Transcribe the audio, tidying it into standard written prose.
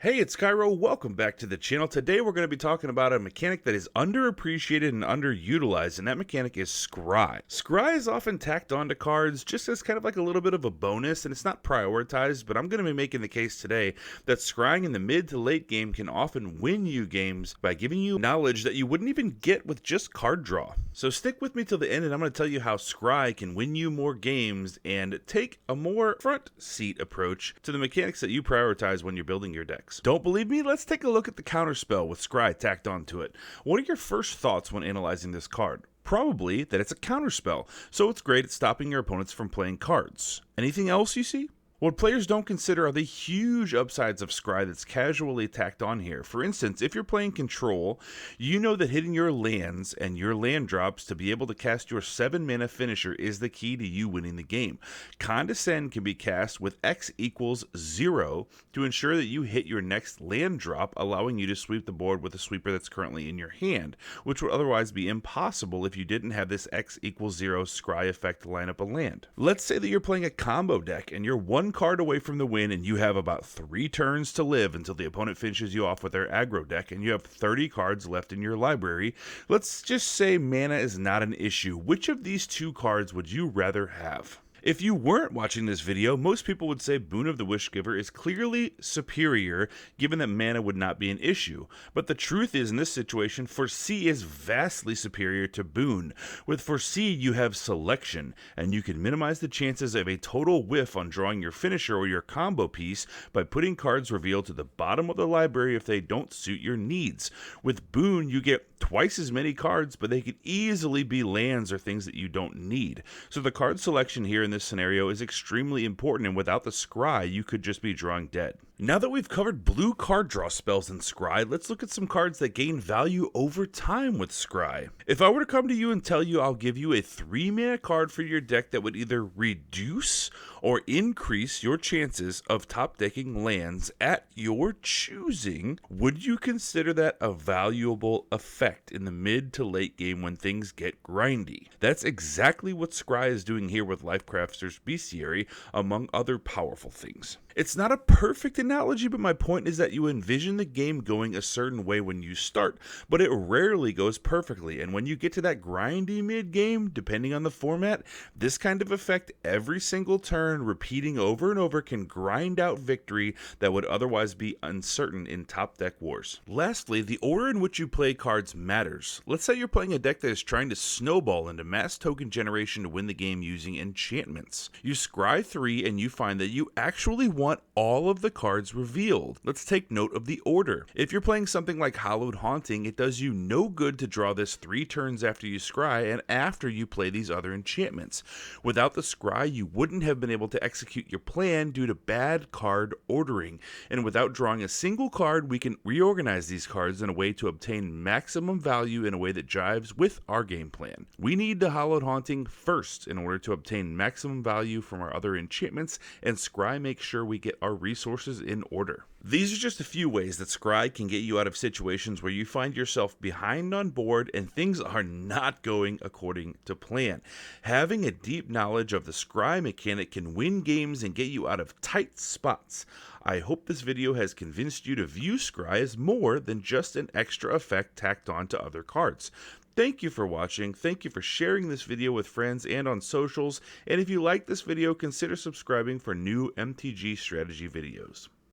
Hey, it's Kaero. Welcome back to the channel. Today we're going to be talking about a mechanic that is underappreciated and underutilized, and that mechanic is Scry. Scry is often tacked onto cards just as kind of like a little bit of a bonus, and it's not prioritized, but I'm going to be making the case today that scrying in the mid to late game can often win you games by giving you knowledge that you wouldn't even get with just card draw. So stick with me till the end, and I'm going to tell you how Scry can win you more games and take a more front seat approach to the mechanics that you prioritize when you're building your deck. Don't believe me? Let's take a look at the counterspell with Scry tacked onto it. What are your first thoughts when analyzing this card? Probably that it's a counterspell, so it's great at stopping your opponents from playing cards. Anything else you see? What players don't consider are the huge upsides of Scry that's casually tacked on here. For instance, if you're playing Control, you know that hitting your lands and your land drops to be able to cast your 7-mana finisher is the key to you winning the game. Condescend can be cast with X equals 0 to ensure that you hit your next land drop, allowing you to sweep the board with a sweeper that's currently in your hand, which would otherwise be impossible if you didn't have this X equals 0 Scry effect to line up a land. Let's say that you're playing a combo deck and you're one card away from the win and you have about 3 turns to live until the opponent finishes you off with their aggro deck and you have 30 cards left in your library. Let's just say mana is not an issue. Which of these 2 cards would you rather have? If you weren't watching this video, most people would say Boon of the Wishgiver is clearly superior, given that mana would not be an issue. But the truth is, in this situation, Foresee is vastly superior to Boon. With Foresee, you have selection, and you can minimize the chances of a total whiff on drawing your finisher or your combo piece by putting cards revealed to the bottom of the library if they don't suit your needs. With Boon, you get twice as many cards, but they could easily be lands or things that you don't need. So the card selection here in this scenario is extremely important, and without the Scry, you could just be drawing dead. Now that we've covered blue card draw spells in Scry, let's look at some cards that gain value over time with Scry. If I were to come to you and tell you I'll give you a 3-mana card for your deck that would either reduce or increase your chances of top decking lands at your choosing, would you consider that a valuable effect in the mid to late game when things get grindy? That's exactly what Scry is doing here with Lifecrafter's Bestiary, among other powerful things. It's not a perfect analogy, but my point is that you envision the game going a certain way when you start, but it rarely goes perfectly, and when you get to that grindy mid-game, depending on the format, this kind of effect every single turn, repeating over and over, can grind out victory that would otherwise be uncertain in top deck wars. Lastly, the order in which you play cards matters. Let's say you're playing a deck that is trying to snowball into mass token generation to win the game using enchantments. You scry 3 and you find that you actually want all of the cards revealed. Let's take note of the order. If you're playing something like Hallowed Haunting, it does you no good to draw this 3 turns after you scry and after you play these other enchantments. Without the scry, you wouldn't have been able to execute your plan due to bad card ordering, and without drawing a single card, we can reorganize these cards in a way to obtain maximum value in a way that jives with our game plan. We need the Hallowed Haunting first in order to obtain maximum value from our other enchantments, and scry makes sure we get our resources in order. These are just a few ways that Scry can get you out of situations where you find yourself behind on board and things are not going according to plan. Having a deep knowledge of the Scry mechanic can win games and get you out of tight spots. I hope this video has convinced you to view Scry as more than just an extra effect tacked on to other cards. Thank you for watching, thank you for sharing this video with friends and on socials, and if you like this video, consider subscribing for new MTG strategy videos.